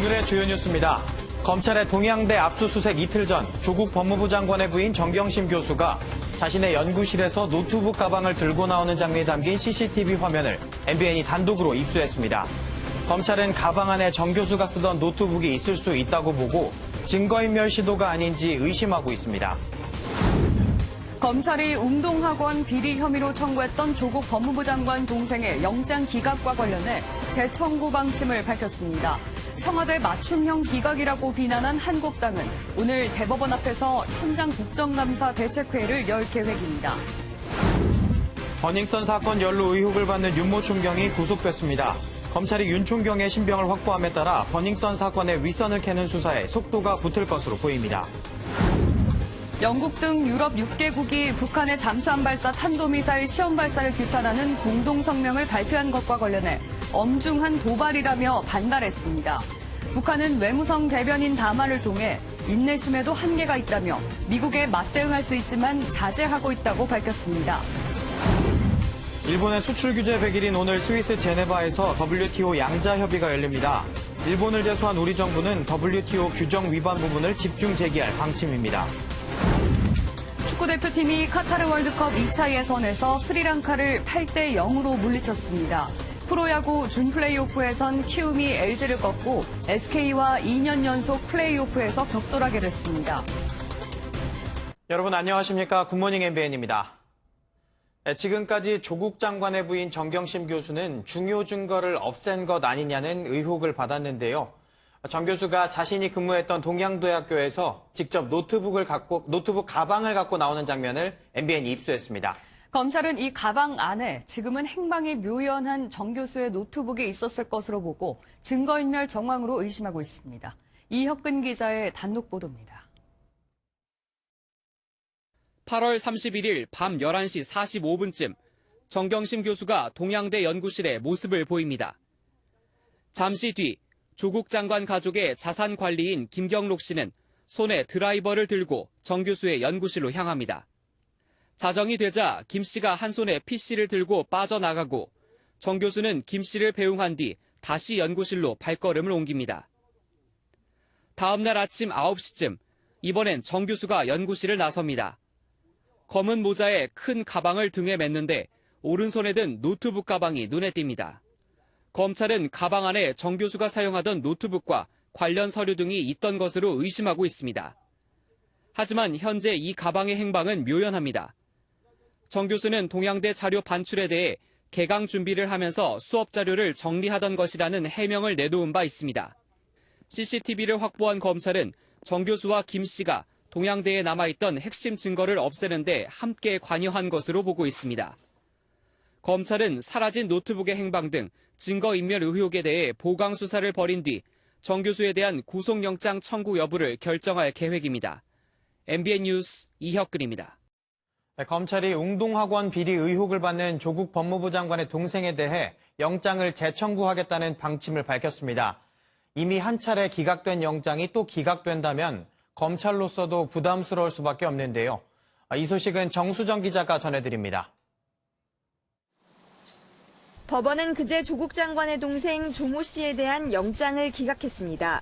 오늘의 주요 뉴스입니다. 검찰의 동양대 압수수색 이틀 전 조국 법무부 장관의 부인 정경심 교수가 자신의 연구실에서 노트북 가방을 들고 나오는 장면이 담긴 CCTV 화면을 MBN이 단독으로 입수했습니다. 검찰은 가방 안에 정 교수가 쓰던 노트북이 있을 수 있다고 보고 증거인멸 시도가 아닌지 의심하고 있습니다. 검찰이 웅동학원 비리 혐의로 청구했던 조국 법무부 장관 동생의 영장 기각과 관련해 재청구 방침을 밝혔습니다. 청와대 맞춤형 기각이라고 비난한 한국당은 오늘 대법원 앞에서 현장 국정감사 대책회의를 열 계획입니다. 버닝썬 사건 연루 의혹을 받는 윤모 총경이 구속됐습니다. 검찰이 윤 총경의 신병을 확보함에 따라 버닝썬 사건의 윗선을 캐는 수사에 속도가 붙을 것으로 보입니다. 영국 등 유럽 6개국이 북한의 잠수함 발사 탄도미사일 시험 발사를 규탄하는 공동성명을 발표한 것과 관련해 엄중한 도발이라며 반발했습니다. 북한은 외무성 대변인 담화를 통해 인내심에도 한계가 있다며 미국에 맞대응할 수 있지만 자제하고 있다고 밝혔습니다. 일본의 수출 규제 100일인 오늘 스위스 제네바에서 WTO 양자 협의가 열립니다. 일본을 제소한 우리 정부는 WTO 규정 위반 부분을 집중 제기할 방침입니다. 축구대표팀이 카타르 월드컵 2차 예선에서 스리랑카를 8대 0으로 물리쳤습니다. 프로야구 준플레이오프에선 키움이 LG를 꺾고 SK와 2년 연속 플레이오프에서 격돌하게 됐습니다. 여러분 안녕하십니까? 굿모닝 MBN입니다. 지금까지 조국 장관의 부인 정경심 교수는 중요 증거를 없앤 것 아니냐는 의혹을 받았는데요. 정 교수가 자신이 근무했던 동양대학교에서 직접 노트북 가방을 갖고 나오는 장면을 MBN이 입수했습니다. 검찰은 이 가방 안에 지금은 행방이 묘연한 정 교수의 노트북이 있었을 것으로 보고 증거인멸 정황으로 의심하고 있습니다. 이혁근 기자의 단독 보도입니다. 8월 31일 밤 11시 45분쯤 정경심 교수가 동양대 연구실에 모습을 보입니다. 잠시 뒤 조국 장관 가족의 자산 관리인 김경록 씨는 손에 드라이버를 들고 정 교수의 연구실로 향합니다. 자정이 되자 김 씨가 한 손에 PC를 들고 빠져나가고 정 교수는 김 씨를 배웅한 뒤 다시 연구실로 발걸음을 옮깁니다. 다음 날 아침 9시쯤 이번엔 정 교수가 연구실을 나섭니다. 검은 모자에 큰 가방을 등에 맸는데 오른손에 든 노트북 가방이 눈에 띕니다. 검찰은 가방 안에 정 교수가 사용하던 노트북과 관련 서류 등이 있던 것으로 의심하고 있습니다. 하지만 현재 이 가방의 행방은 묘연합니다. 정 교수는 동양대 자료 반출에 대해 개강 준비를 하면서 수업 자료를 정리하던 것이라는 해명을 내놓은 바 있습니다. CCTV를 확보한 검찰은 정 교수와 김 씨가 동양대에 남아있던 핵심 증거를 없애는데 함께 관여한 것으로 보고 있습니다. 검찰은 사라진 노트북의 행방 등 증거인멸 의혹에 대해 보강 수사를 벌인 뒤 정 교수에 대한 구속영장 청구 여부를 결정할 계획입니다. MBN 뉴스 이혁근입니다. 검찰이 웅동학원 비리 의혹을 받는 조국 법무부 장관의 동생에 대해 영장을 재청구하겠다는 방침을 밝혔습니다. 이미 한 차례 기각된 영장이 또 기각된다면 검찰로서도 부담스러울 수밖에 없는데요. 이 소식은 정수정 기자가 전해드립니다. 법원은 그제 조국 장관의 동생 조모 씨에 대한 영장을 기각했습니다.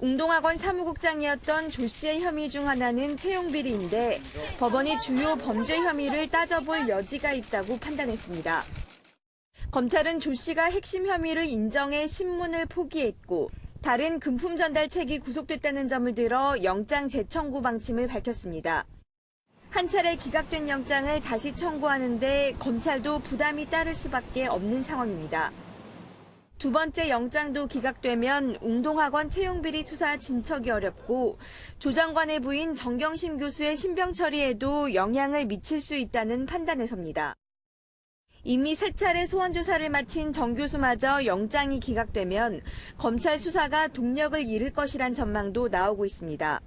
웅동학원 사무국장이었던 조 씨의 혐의 중 하나는 채용비리인데 법원이 주요 범죄 혐의를 따져볼 여지가 있다고 판단했습니다. 검찰은 조 씨가 핵심 혐의를 인정해 신문을 포기했고 다른 금품 전달책이 구속됐다는 점을 들어 영장 재청구 방침을 밝혔습니다. 한 차례 기각된 영장을 다시 청구하는데 검찰도 부담이 따를 수밖에 없는 상황입니다. 두 번째 영장도 기각되면 웅동학원 채용비리 수사 진척이 어렵고 조 장관의 부인 정경심 교수의 신병 처리에도 영향을 미칠 수 있다는 판단에 섭니다. 이미 세 차례 소환 조사를 마친 정 교수마저 영장이 기각되면 검찰 수사가 동력을 잃을 것이란 전망도 나오고 있습니다.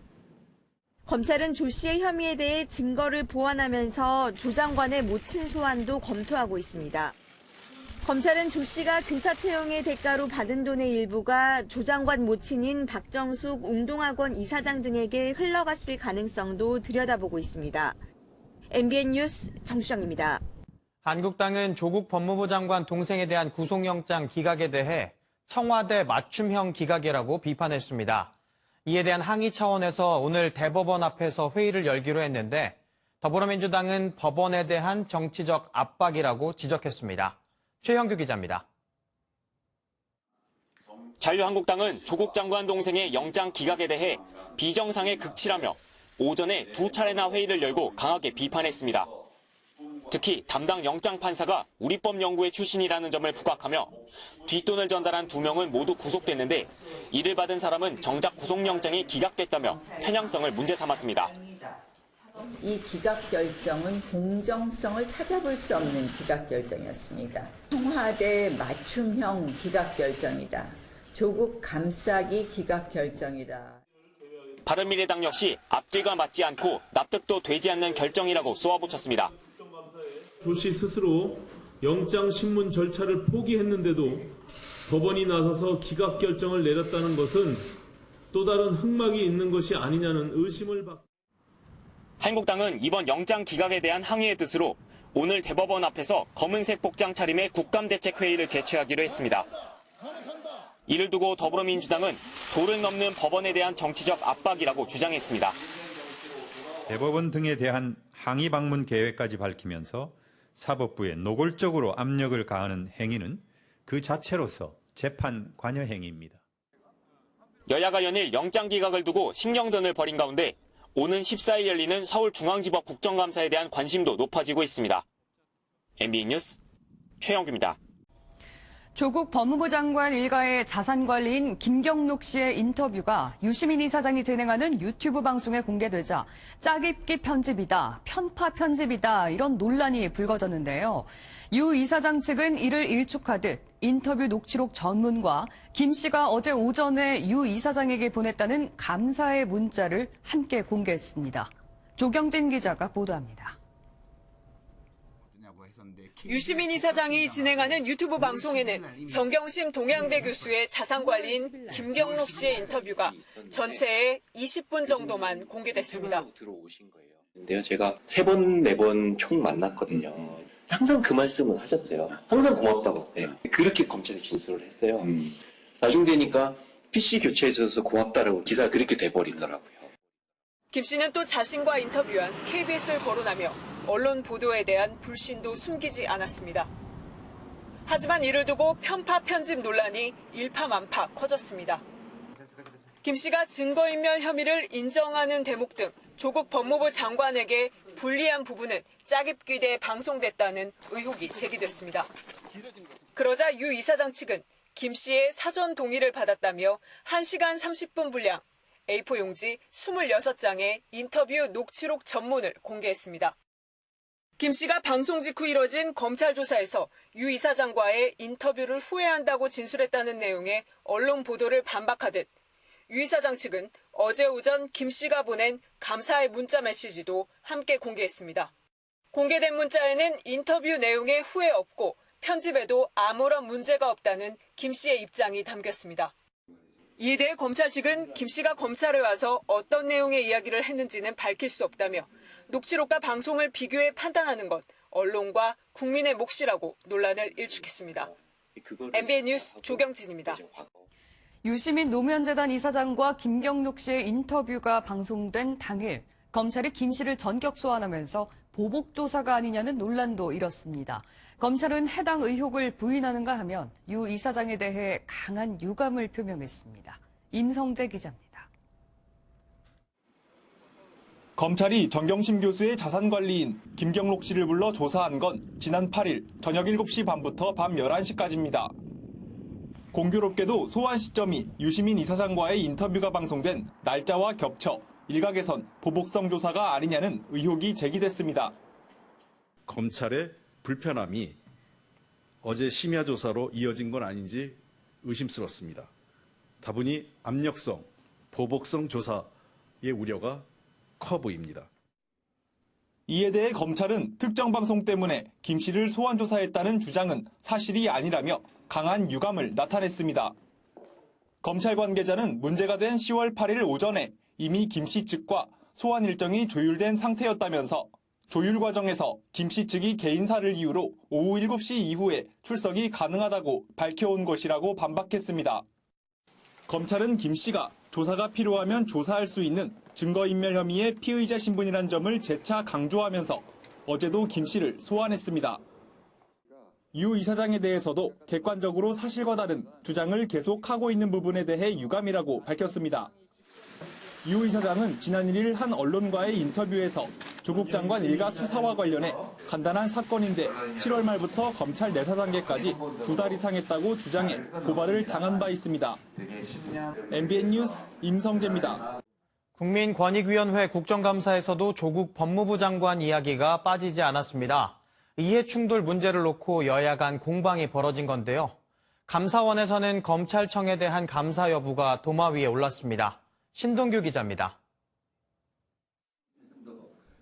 검찰은 조 씨의 혐의에 대해 증거를 보완하면서 조 장관의 모친 소환도 검토하고 있습니다. 검찰은 조 씨가 교사 채용의 대가로 받은 돈의 일부가 조 장관 모친인 박정숙 웅동학원 이사장 등에게 흘러갔을 가능성도 들여다보고 있습니다. MBN 뉴스 정수정입니다. 한국당은 조국 법무부 장관 동생에 대한 구속영장 기각에 대해 청와대 맞춤형 기각이라고 비판했습니다. 이에 대한 항의 차원에서 오늘 대법원 앞에서 회의를 열기로 했는데 더불어민주당은 법원에 대한 정치적 압박이라고 지적했습니다. 최형규 기자입니다. 자유한국당은 조국 장관 동생의 영장 기각에 대해 비정상에 극치라며 오전에 2차례나 회의를 열고 강하게 비판했습니다. 특히 담당 영장 판사가 우리법 연구회 출신이라는 점을 부각하며 뒷돈을 전달한 2명은 모두 구속됐는데 이를 받은 사람은 정작 구속영장이 기각됐다며 편향성을 문제 삼았습니다. 이 기각 결정은 공정성을 찾아볼 수 없는 기각 결정이었습니다. 청와대 맞춤형 기각 결정이다. 조국 감싸기 기각 결정이다. 바른미래당 역시 앞뒤가 맞지 않고 납득도 되지 않는 결정이라고 쏘아붙였습니다. 조 씨 스스로 영장 신문 절차를 포기했는데도 법원이 나서서 기각 결정을 내렸다는 것은 또 다른 흑막이 있는 것이 아니냐는 의심을 받습니다. 한국당은 이번 영장 기각에 대한 항의의 뜻으로 오늘 대법원 앞에서 검은색 복장 차림의 국감대책회의를 개최하기로 했습니다. 이를 두고 더불어민주당은 도를 넘는 법원에 대한 정치적 압박이라고 주장했습니다. 대법원 등에 대한 항의 방문 계획까지 밝히면서 사법부에 노골적으로 압력을 가하는 행위는 그 자체로서 재판 관여 행위입니다. 여야가 연일 영장 기각을 두고 신경전을 벌인 가운데 오는 14일 열리는 서울중앙지법 국정감사에 대한 관심도 높아지고 있습니다. MBN 뉴스 최영규입니다. 조국 법무부 장관 일가의 자산관리인 김경록 씨의 인터뷰가 유시민 이사장이 진행하는 유튜브 방송에 공개되자 짜깁기 편집이다, 편파 편집이다 이런 논란이 불거졌는데요. 유 이사장 측은 이를 일축하듯 인터뷰 녹취록 전문과 김 씨가 어제 오전에 유 이사장에게 보냈다는 감사의 문자를 함께 공개했습니다. 조경진 기자가 보도합니다. 유시민 이사장이 진행하는 유튜브 방송에는 정경심 동양대 교수의 자산관리인 김경록 씨의 인터뷰가 전체에 20분 정도만 공개됐습니다. 근데요, 제가 3번, 4번 총 만났거든요. 항상 그 말씀을 하셨어요. 항상 고맙다고. 네. 그렇게 검찰에 진술을 했어요. 나중 되니까 PC 교체해줘서 고맙다라고 기사가 그렇게 돼버리더라고요. 김 씨는 또 자신과 인터뷰한 KBS를 거론하며 언론 보도에 대한 불신도 숨기지 않았습니다. 하지만 이를 두고 편파 편집 논란이 일파만파 커졌습니다. 김 씨가 증거인멸 혐의를 인정하는 대목 등 조국 법무부 장관에게 불리한 부분은 짜깁기돼 방송됐다는 의혹이 제기됐습니다. 그러자 유 이사장 측은 김 씨의 사전 동의를 받았다며 1시간 30분 분량 A4 용지 26장의 인터뷰 녹취록 전문을 공개했습니다. 김 씨가 방송 직후 이뤄진 검찰 조사에서 유 이사장과의 인터뷰를 후회한다고 진술했다는 내용의 언론 보도를 반박하듯 유 이사장 측은 어제 오전 김 씨가 보낸 감사의 문자 메시지도 함께 공개했습니다. 공개된 문자에는 인터뷰 내용에 후회 없고 편집에도 아무런 문제가 없다는 김 씨의 입장이 담겼습니다. 이에 대해 검찰 측은 김 씨가 검찰에 와서 어떤 내용의 이야기를 했는지는 밝힐 수 없다며 녹취록과 방송을 비교해 판단하는 것, 언론과 국민의 몫이라고 논란을 일축했습니다. MBN 뉴스 조경진입니다. 유시민 노무현재단 이사장과 김경록 씨의 인터뷰가 방송된 당일 검찰이 김 씨를 전격 소환하면서 보복 조사가 아니냐는 논란도 일었습니다. 검찰은 해당 의혹을 부인하는가 하면 유 이사장에 대해 강한 유감을 표명했습니다. 임성재 기자입니다. 검찰이 정경심 교수의 자산관리인 김경록 씨를 불러 조사한 건 지난 8일 저녁 7시 반부터 밤 11시까지입니다. 공교롭게도 소환 시점이 유시민 이사장과의 인터뷰가 방송된 날짜와 겹쳐 일각에선 보복성 조사가 아니냐는 의혹이 제기됐습니다. 검찰의 불편함이 어제 심야 조사로 이어진 건 아닌지 의심스럽습니다. 다분히 압력성, 보복성 조사의 우려가 커 보입니다. 이에 대해 검찰은 특정 방송 때문에 김 씨를 소환 조사했다는 주장은 사실이 아니라며 강한 유감을 나타냈습니다. 검찰 관계자는 문제가 된 10월 8일 오전에 이미 김 씨 측과 소환 일정이 조율된 상태였다면서 조율 과정에서 김 씨 측이 개인사를 이유로 오후 7시 이후에 출석이 가능하다고 밝혀온 것이라고 반박했습니다. 검찰은 김 씨가 조사가 필요하면 조사할 수 있는 증거인멸 혐의의 피의자 신분이란 점을 재차 강조하면서 어제도 김 씨를 소환했습니다. 유 이사장에 대해서도 객관적으로 사실과 다른 주장을 계속하고 있는 부분에 대해 유감이라고 밝혔습니다. 유 이사장은 지난 1일 한 언론과의 인터뷰에서 조국 장관 일가 수사와 관련해 간단한 사건인데 7월 말부터 검찰 내사 단계까지 2달 이상 했다고 주장해 고발을 당한 바 있습니다. MBN 뉴스 임성재입니다. 국민권익위원회 국정감사에서도 조국 법무부 장관 이야기가 빠지지 않았습니다. 이해충돌 문제를 놓고 여야 간 공방이 벌어진 건데요. 감사원에서는 검찰청에 대한 감사 여부가 도마 위에 올랐습니다. 신동규 기자입니다.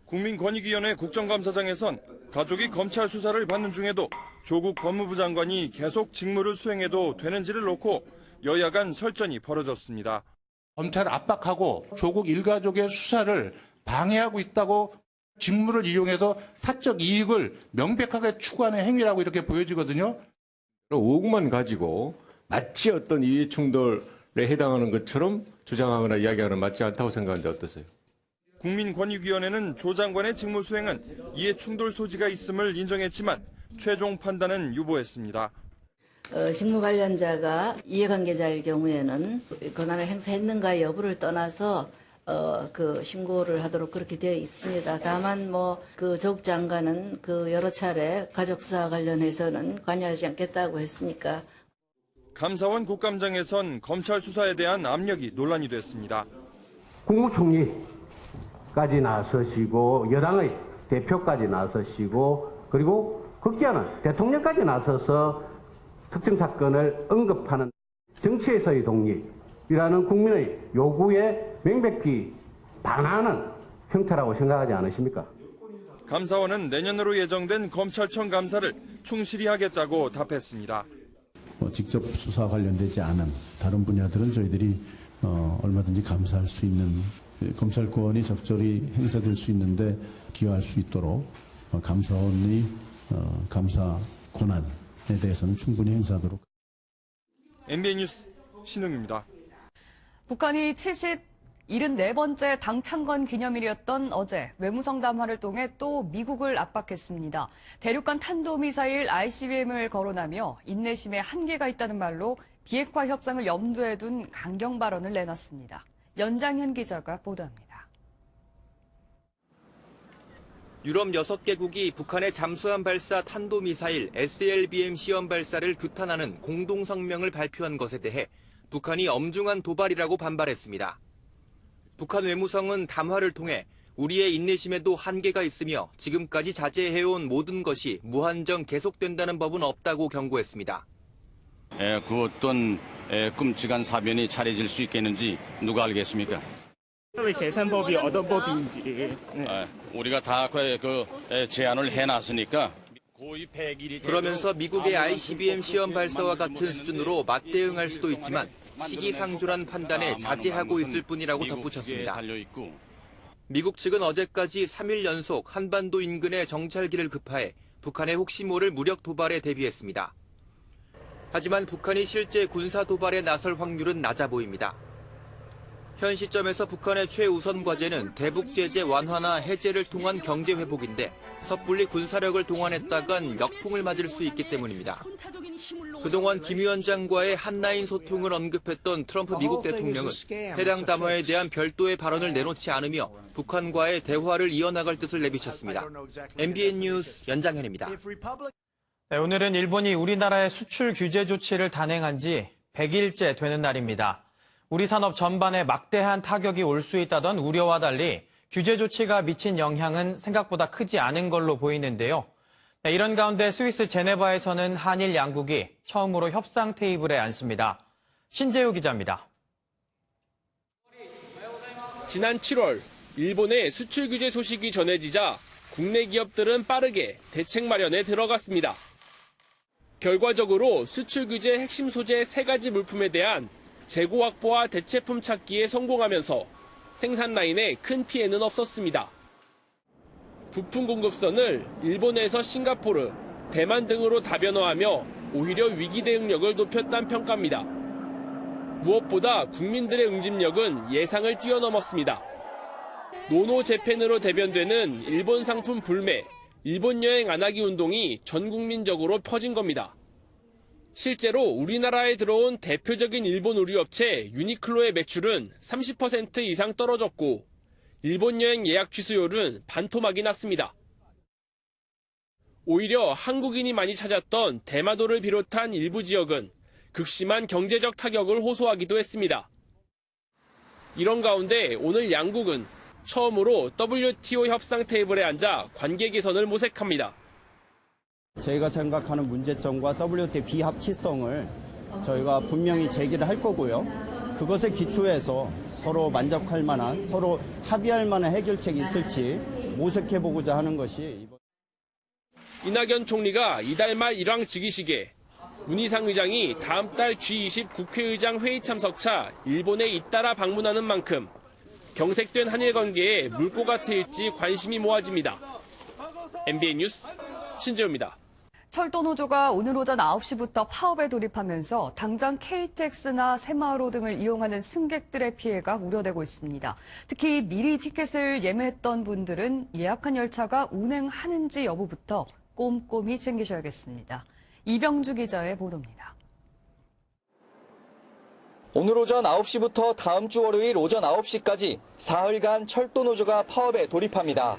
국민권익위원회 국정감사장에선 가족이 검찰 수사를 받는 중에도 조국 법무부 장관이 계속 직무를 수행해도 되는지를 놓고 여야 간 설전이 벌어졌습니다. 검찰을 압박하고 조국 일가족의 수사를 방해하고 있다고 직무를 이용해서 사적 이익을 명백하게 추구하는 행위라고 이렇게 보여지거든요. 5억만 가지고 마치 어떤 이해충돌에 해당하는 것처럼 주장하거나 이야기하는 맞지 않다고 생각하는데 어떠세요? 국민권익위원회는 조 장관의 직무 수행은 이해충돌 소지가 있음을 인정했지만 최종 판단은 유보했습니다. 직무 관련자가 이해관계자일 경우에는 권한을 행사했는가 여부를 떠나서 신고를 하도록 그렇게 되어 있습니다. 다만 그 조국 장관은 여러 차례 가족 수사 관련해서는 관여하지 않겠다고 했으니까. 감사원 국감장에선 검찰 수사에 대한 압력이 논란이 됐습니다. 국무총리까지 나서시고 여당의 대표까지 나서시고 그리고 급기야는 대통령까지 나서서 특정 사건을 언급하는 정치에서의 독립이라는 국민의 요구에 명백히 반하는 형태라고 생각하지 않으십니까? 감사원은 내년으로 예정된 검찰청 감사를 충실히 하겠다고 답했습니다. 직접 수사 관련되지 않은 다른 분야들은 저희들이 얼마든지 감사할 수 있는 검찰권이 적절히 행사될 수 있는데 기여할 수 있도록 감사원의 감사 권한에 대해서는 충분히 행사하도록. MBN 뉴스 신흥입니다. 북한이 74번째 당 창건 기념일이었던 어제 외무성 담화를 통해 또 미국을 압박했습니다. 대륙간 탄도미사일 ICBM을 거론하며 인내심에 한계가 있다는 말로 비핵화 협상을 염두에 둔 강경 발언을 내놨습니다. 연장현 기자가 보도합니다. 유럽 6개국이 북한의 잠수함 발사 탄도미사일 SLBM 시험 발사를 규탄하는 공동성명을 발표한 것에 대해 북한이 엄중한 도발이라고 반발했습니다. 북한 외무성은 담화를 통해 우리의 인내심에도 한계가 있으며 지금까지 자제해온 모든 것이 무한정 계속된다는 법은 없다고 경고했습니다. 그 어떤 끔찍한 사변이 차려질 수 있겠는지 누가 알겠습니까? 계산법이 어떤 법인지. 우리가 다 제안을 해놨으니까. 그러면서 미국의 ICBM 시험 발사와 같은 수준으로 맞대응할 수도 있지만 시기상조란 판단에 자제하고 있을 뿐이라고 덧붙였습니다. 미국 측은 어제까지 3일 연속 한반도 인근의 정찰기를 급파해 북한의 혹시 모를 무력 도발에 대비했습니다. 하지만 북한이 실제 군사 도발에 나설 확률은 낮아 보입니다. 현 시점에서 북한의 최우선 과제는 대북 제재 완화나 해제를 통한 경제 회복인데 섣불리 군사력을 동원했다간 역풍을 맞을 수 있기 때문입니다. 그동안 김 위원장과의 한라인 소통을 언급했던 트럼프 미국 대통령은 해당 담화에 대한 별도의 발언을 내놓지 않으며 북한과의 대화를 이어나갈 뜻을 내비쳤습니다. MBN 뉴스 연장현입니다. 네, 오늘은 일본이 우리나라의 수출 규제 조치를 단행한 지 100일째 되는 날입니다. 우리 산업 전반에 막대한 타격이 올 수 있다던 우려와 달리 규제 조치가 미친 영향은 생각보다 크지 않은 걸로 보이는데요. 네, 이런 가운데 스위스 제네바에서는 한일 양국이 처음으로 협상 테이블에 앉습니다. 신재우 기자입니다. 지난 7월 일본의 수출 규제 소식이 전해지자 국내 기업들은 빠르게 대책 마련에 들어갔습니다. 결과적으로 수출 규제 핵심 소재 3가지 물품에 대한 재고 확보와 대체품 찾기에 성공하면서 생산 라인에 큰 피해는 없었습니다. 부품 공급선을 일본에서 싱가포르, 대만 등으로 다변화하며 오히려 위기 대응력을 높였다는 평가입니다. 무엇보다 국민들의 응집력은 예상을 뛰어넘었습니다. 노노 재팬으로 대변되는 일본 상품 불매, 일본 여행 안 하기 운동이 전 국민적으로 퍼진 겁니다. 실제로 우리나라에 들어온 대표적인 일본 의류업체 유니클로의 매출은 30% 이상 떨어졌고 일본 여행 예약 취소율은 반토막이 났습니다. 오히려 한국인이 많이 찾았던 대마도를 비롯한 일부 지역은 극심한 경제적 타격을 호소하기도 했습니다. 이런 가운데 오늘 양국은 처음으로 WTO 협상 테이블에 앉아 관계 개선을 모색합니다. 저희가 생각하는 문제점과 WTO 비합치성을 저희가 분명히 제기를 할 거고요. 그것에 기초해서 서로 만족할 만한, 서로 합의할 만한 해결책이 있을지 모색해보고자 하는 것이 이낙연 총리가 이달 말 일왕 즉위식에 문희상 의장이 다음 달 G20 국회의장 회의 참석차 일본에 잇따라 방문하는 만큼 경색된 한일 관계에 물꼬가 트일지 관심이 모아집니다. MBN 뉴스 신재우입니다. 철도노조가 오늘 오전 9시부터 파업에 돌입하면서 당장 KTX나 새마을호 등을 이용하는 승객들의 피해가 우려되고 있습니다. 특히 미리 티켓을 예매했던 분들은 예약한 열차가 운행하는지 여부부터 꼼꼼히 챙기셔야겠습니다. 이병주 기자의 보도입니다. 오늘 오전 9시부터 다음 주 월요일 오전 9시까지 사흘간 철도노조가 파업에 돌입합니다.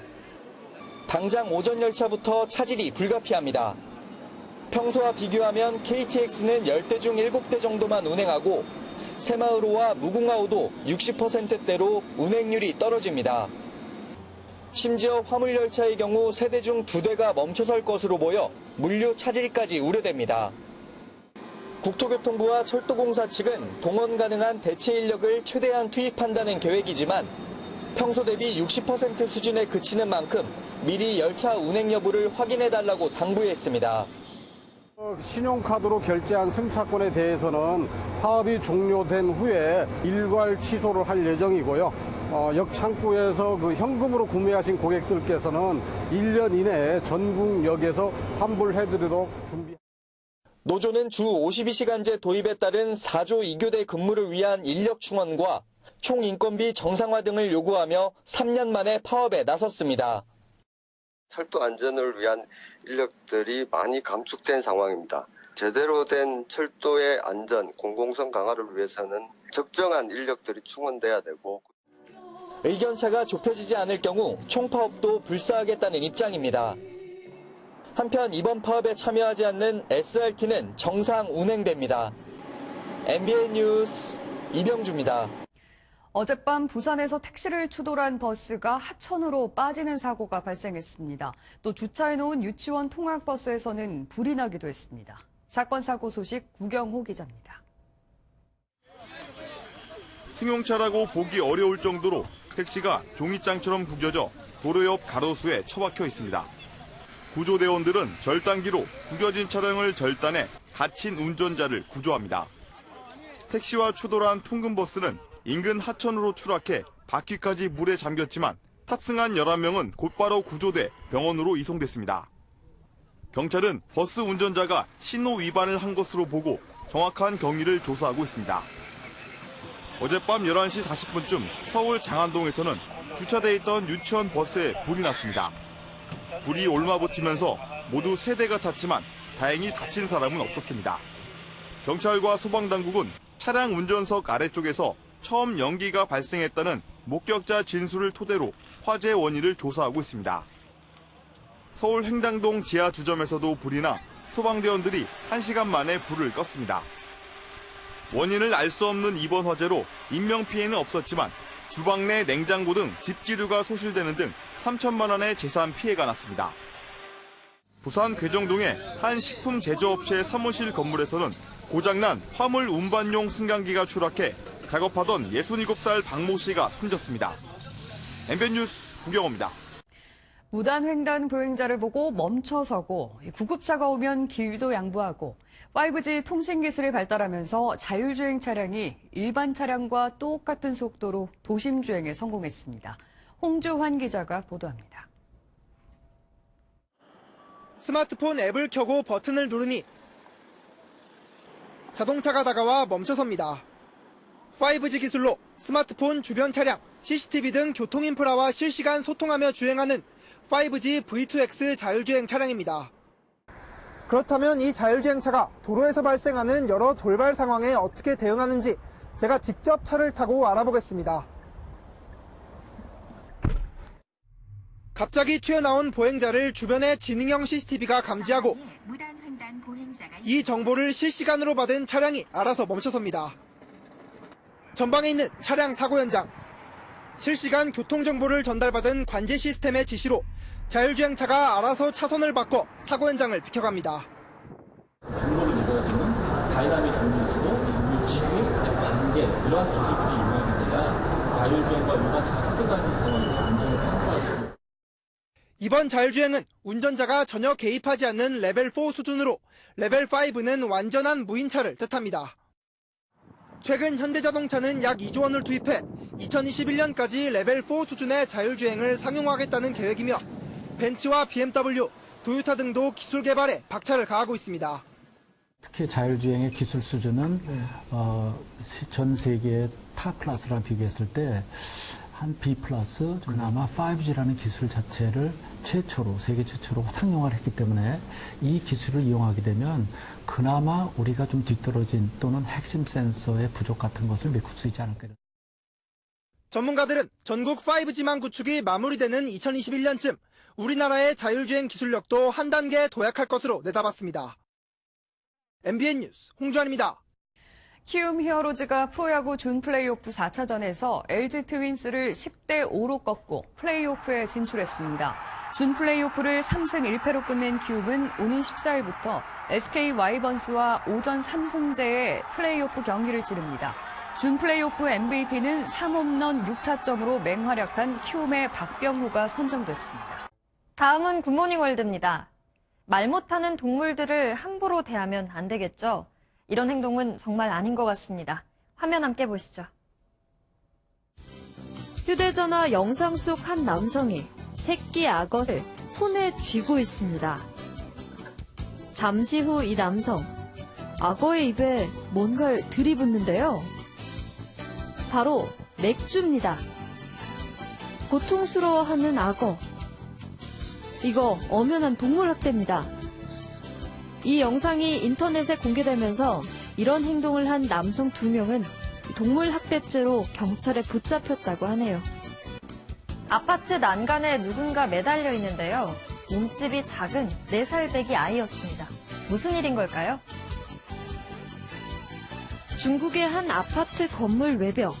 당장 오전 열차부터 차질이 불가피합니다. 평소와 비교하면 KTX는 10대 중 7대 정도만 운행하고 새마을호와 무궁화호도 60%대로 운행률이 떨어집니다. 심지어 화물열차의 경우 3대 중 2대가 멈춰설 것으로 보여 물류 차질까지 우려됩니다. 국토교통부와 철도공사 측은 동원 가능한 대체 인력을 최대한 투입한다는 계획이지만 평소 대비 60% 수준에 그치는 만큼 미리 열차 운행 여부를 확인해달라고 당부했습니다. 신용카드로 결제한 승차권에 대해서는 파업이 종료된 후에 일괄 취소를 할 예정이고요. 역창구에서 현금으로 구매하신 고객들께서는 1년 이내에 전국역에서 환불해드리도록 준비합니다. 노조는 주 52시간제 도입에 따른 4조 2교대 근무를 위한 인력 충원과 총인건비 정상화 등을 요구하며 3년 만에 파업에 나섰습니다. 철도 안전을 위한 인력들이 많이 감축된 상황입니다. 제대로 된 철도의 안전, 공공성 강화를 위해서는 적정한 인력들이 충원돼야 되고 의견차가 좁혀지지 않을 경우 총파업도 불사하겠다는 입장입니다. 한편 이번 파업에 참여하지 않는 SRT는 정상 운행됩니다. MBN 뉴스 이병주입니다. 어젯밤 부산에서 택시를 추돌한 버스가 하천으로 빠지는 사고가 발생했습니다. 또 주차해놓은 유치원 통학버스에서는 불이 나기도 했습니다. 사건 사고 소식 구경호 기자입니다. 승용차라고 보기 어려울 정도로 택시가 종이장처럼 구겨져 도로 옆 가로수에 처박혀 있습니다. 구조대원들은 절단기로 구겨진 차량을 절단해 갇힌 운전자를 구조합니다. 택시와 추돌한 통근버스는 인근 하천으로 추락해 바퀴까지 물에 잠겼지만 탑승한 11명은 곧바로 구조돼 병원으로 이송됐습니다. 경찰은 버스 운전자가 신호 위반을 한 것으로 보고 정확한 경위를 조사하고 있습니다. 어젯밤 11시 40분쯤 서울 장안동에서는 주차돼 있던 유치원 버스에 불이 났습니다. 불이 올마붙으면서 모두 3대가 탔지만 다행히 다친 사람은 없었습니다. 경찰과 소방당국은 차량 운전석 아래쪽에서 처음 연기가 발생했다는 목격자 진술을 토대로 화재 원인을 조사하고 있습니다. 서울 횡당동 지하 주점에서도 불이 나 소방대원들이 1시간 만에 불을 껐습니다. 원인을 알 수 없는 이번 화재로 인명피해는 없었지만 주방 내 냉장고 등 집기류가 소실되는 등 3천만 원의 재산 피해가 났습니다. 부산 괴정동의 한 식품 제조업체 사무실 건물에서는 고장난 화물 운반용 승강기가 추락해 작업하던 67살 박모 씨가 숨졌습니다. MBN 뉴스 구경호입니다. 무단횡단 보행자를 보고 멈춰서고 구급차가 오면 길도 양보하고 5G 통신기술이 발달하면서 자율주행 차량이 일반 차량과 똑같은 속도로 도심주행에 성공했습니다. 홍주환 기자가 보도합니다. 스마트폰 앱을 켜고 버튼을 누르니 자동차가 다가와 멈춰섭니다. 5G 기술로 스마트폰 주변 차량, CCTV 등 교통 인프라와 실시간 소통하며 주행하는 5G V2X 자율주행 차량입니다. 그렇다면 이 자율주행차가 도로에서 발생하는 여러 돌발 상황에 어떻게 대응하는지 제가 직접 차를 타고 알아보겠습니다. 갑자기 튀어나온 보행자를 주변의 지능형 CCTV가 감지하고 이 정보를 실시간으로 받은 차량이 알아서 멈춰섭니다. 전방에 있는 차량 사고 현장, 실시간 교통정보를 전달받은 관제 시스템의 지시로 자율주행차가 알아서 차선을 바꿔 사고 현장을 비켜갑니다. 정보를 읽어주는 다이나믹 정밀지도, 정밀치유, 관제 이러한 기술들이 이용이 돼야 자율주행과 일반차가 섞여가는 상황에서 안전을 확보할 수 있습니다. 이번 자율주행은 운전자가 전혀 개입하지 않는 레벨 4 수준으로 레벨 5는 완전한 무인차를 뜻합니다. 최근 현대자동차는 약 2조 원을 투입해 2021년까지 레벨 4 수준의 자율주행을 상용화하겠다는 계획이며 벤츠와 BMW, 도요타 등도 기술 개발에 박차를 가하고 있습니다. 특히 자율주행의 기술 수준은 전 세계의 탑 클래스랑 비교했을 때 한 B 플러스, 그나마 5G라는 기술 자체를 세계 최초로 상용화를 했기 때문에 이 기술을 이용하게 되면 그나마 우리가 좀 뒤떨어진 또는 핵심 센서의 부족 같은 것을 메꿀 수 있지 않을까. 전문가들은 전국 5G망 구축이 마무리되는 2021년쯤 우리나라의 자율주행 기술력도 한 단계 도약할 것으로 내다봤습니다. MBN 뉴스 홍주환입니다. 키움 히어로즈가 프로야구 준 플레이오프 4차전에서 LG 트윈스를 10대 5로 꺾고 플레이오프에 진출했습니다. 준 플레이오프를 3승 1패로 끝낸 키움은 오는 14일부터 SK 와이번스와 오전 3승제의 플레이오프 경기를 치릅니다. 준 플레이오프 MVP는 3홈런 6타점으로 맹활약한 키움의 박병호가 선정됐습니다. 다음은 굿모닝 월드입니다. 말 못하는 동물들을 함부로 대하면 안 되겠죠? 이런 행동은 정말 아닌 것 같습니다. 화면 함께 보시죠. 휴대전화 영상 속 한 남성이 새끼 악어를 손에 쥐고 있습니다. 잠시 후 이 남성, 악어의 입에 뭔가를 들이붓는데요. 바로 맥주입니다. 고통스러워하는 악어. 이거 엄연한 동물학대입니다. 이 영상이 인터넷에 공개되면서 이런 행동을 한 남성 2명은 동물학대죄로 경찰에 붙잡혔다고 하네요. 아파트 난간에 누군가 매달려 있는데요. 몸집이 작은 4살 배기 아이였습니다. 무슨 일인 걸까요? 중국의 한 아파트 건물 외벽.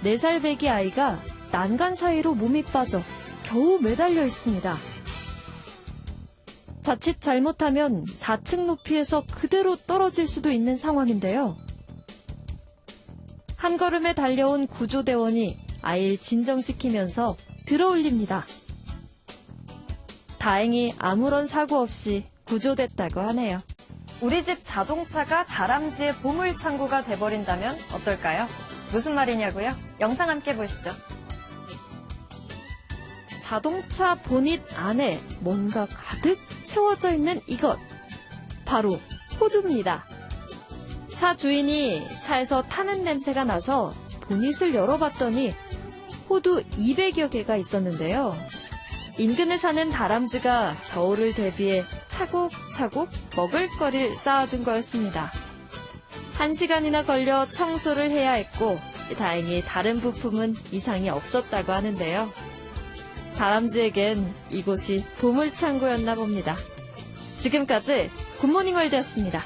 4살 배기 아이가 난간 사이로 몸이 빠져 겨우 매달려 있습니다. 자칫 잘못하면 4층 높이에서 그대로 떨어질 수도 있는 상황인데요. 한 걸음에 달려온 구조대원이 아이를 진정시키면서 들어올립니다. 다행히 아무런 사고 없이 구조됐다고 하네요. 우리 집 자동차가 다람쥐의 보물창고가 돼버린다면 어떨까요? 무슨 말이냐고요? 영상 함께 보시죠. 자동차 보닛 안에 뭔가 가득 채워져 있는 이것. 바로 호두입니다. 차 주인이 차에서 타는 냄새가 나서 보닛을 열어봤더니 호두 200여 개가 있었는데요. 인근에 사는 다람쥐가 겨울을 대비해 차곡차곡 먹을거리를 쌓아둔 거였습니다. 1시간이나 걸려 청소를 해야 했고 다행히 다른 부품은 이상이 없었다고 하는데요. 다람쥐에겐 이곳이 보물창고였나 봅니다. 지금까지 굿모닝 월드였습니다.